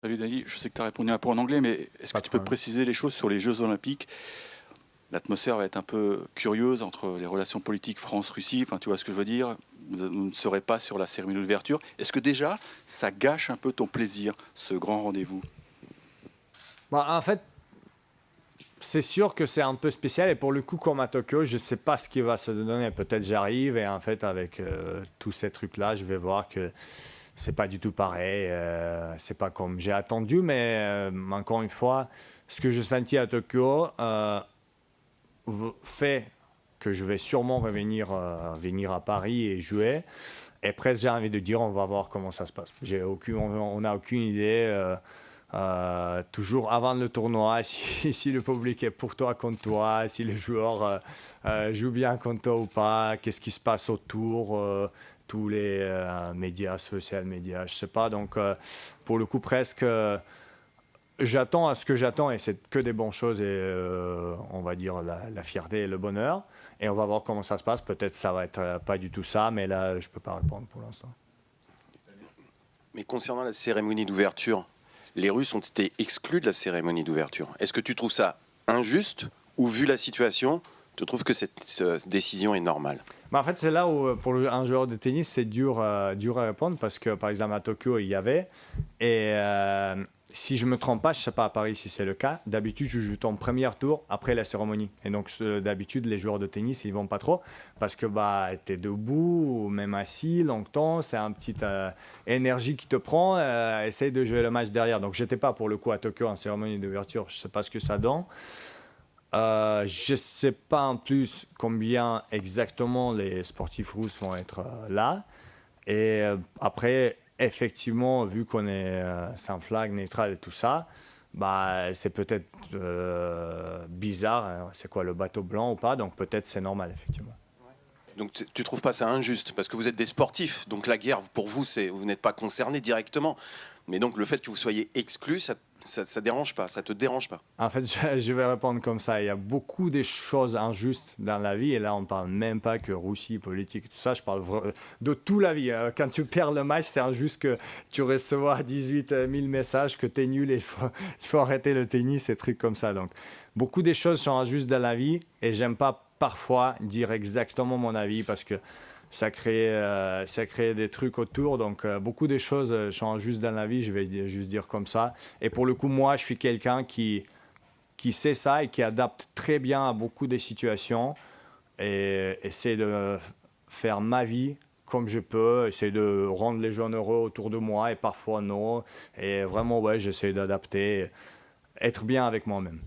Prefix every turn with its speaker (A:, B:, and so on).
A: Salut Dani, je sais que tu as répondu un peu en anglais, mais est-ce que
B: Pas de
A: tu peux
B: problème.
A: préciser les choses sur les Jeux Olympiques? L'atmosphère va être un peu curieuse entre les relations politiques France-Russie, enfin tu vois ce que je veux dire. Vous ne serez pas sur la cérémonie d'ouverture. Est-ce que déjà, ça gâche un peu ton plaisir, ce grand rendez-vous?
B: Bah, en fait, c'est sûr que c'est un peu spécial et pour le coup, comme à Tokyo, je ne sais pas ce qui va se donner. Peut-être j'arrive et en fait, avec tous ces trucs-là, je vais voir que c'est pas du tout pareil. C'est pas comme j'ai attendu, mais encore une fois, ce que je sentis à Tokyo fait que je vais sûrement venir à Paris et jouer. Et presque, j'ai envie de dire, on va voir comment ça se passe. On n'a aucune idée. Toujours avant le tournoi, si le public est pour toi, contre toi, si les joueurs jouent bien contre toi ou pas, qu'est-ce qui se passe autour, tous les médias, social médias, je sais pas. Donc, pour le coup, presque, j'attends à ce que j'attends et c'est que des bonnes choses et on va dire la fierté et le bonheur. Et on va voir comment ça se passe. Peut-être ça va être pas du tout ça, mais là, je peux pas répondre pour l'instant.
C: Mais concernant la cérémonie d'ouverture, les Russes ont été exclus de la cérémonie d'ouverture. Est-ce que tu trouves ça injuste ou, vu la situation, tu trouves que cette décision est normale?
B: Bah en fait, c'est là où, pour un joueur de tennis, c'est dur à répondre parce que, par exemple, à Tokyo, il y avait. Et si je ne me trompe pas, je ne sais pas à Paris si c'est le cas, d'habitude, je joue ton premier tour après la cérémonie. Et donc, d'habitude, les joueurs de tennis, ils ne vont pas trop parce que bah, tu es debout ou même assis longtemps. C'est une petite énergie qui te prend. Essaye de jouer le match derrière. Donc, je n'étais pas pour le coup à Tokyo en cérémonie d'ouverture. Je ne sais pas ce que ça donne. Je ne sais pas en plus combien exactement les sportifs russes vont être là. Et après, effectivement, vu qu'on est sans flag, neutral et tout ça, bah, c'est peut-être bizarre. Hein, c'est quoi, le bateau blanc ou pas? Donc peut-être c'est normal, effectivement.
C: Donc tu trouves pas ça injuste? Parce que vous êtes des sportifs, donc la guerre, pour vous, vous n'êtes pas concernés directement. Mais donc le fait que vous soyez exclus, ça dérange pas, ça te dérange pas?
B: En fait, je vais répondre comme ça. Il y a beaucoup de choses injustes dans la vie. Et là, on ne parle même pas que Russie, politique, tout ça. Je parle de toute la vie. Quand tu perds le match, c'est injuste que tu reçois 18 000 messages que tu es nul et il faut arrêter le tennis et trucs comme ça. Donc, beaucoup de choses sont injustes dans la vie. Et j'aime pas parfois dire exactement mon avis parce que ça crée des trucs autour. Donc, beaucoup de choses sont injustes dans la vie, je vais juste dire comme ça. Et pour le coup, moi, je suis quelqu'un qui sait ça et qui adapte très bien à beaucoup de situations et essaie de faire ma vie comme je peux, essaie de rendre les gens heureux autour de moi et parfois non. Et vraiment, ouais, j'essaie d'adapter, être bien avec moi-même.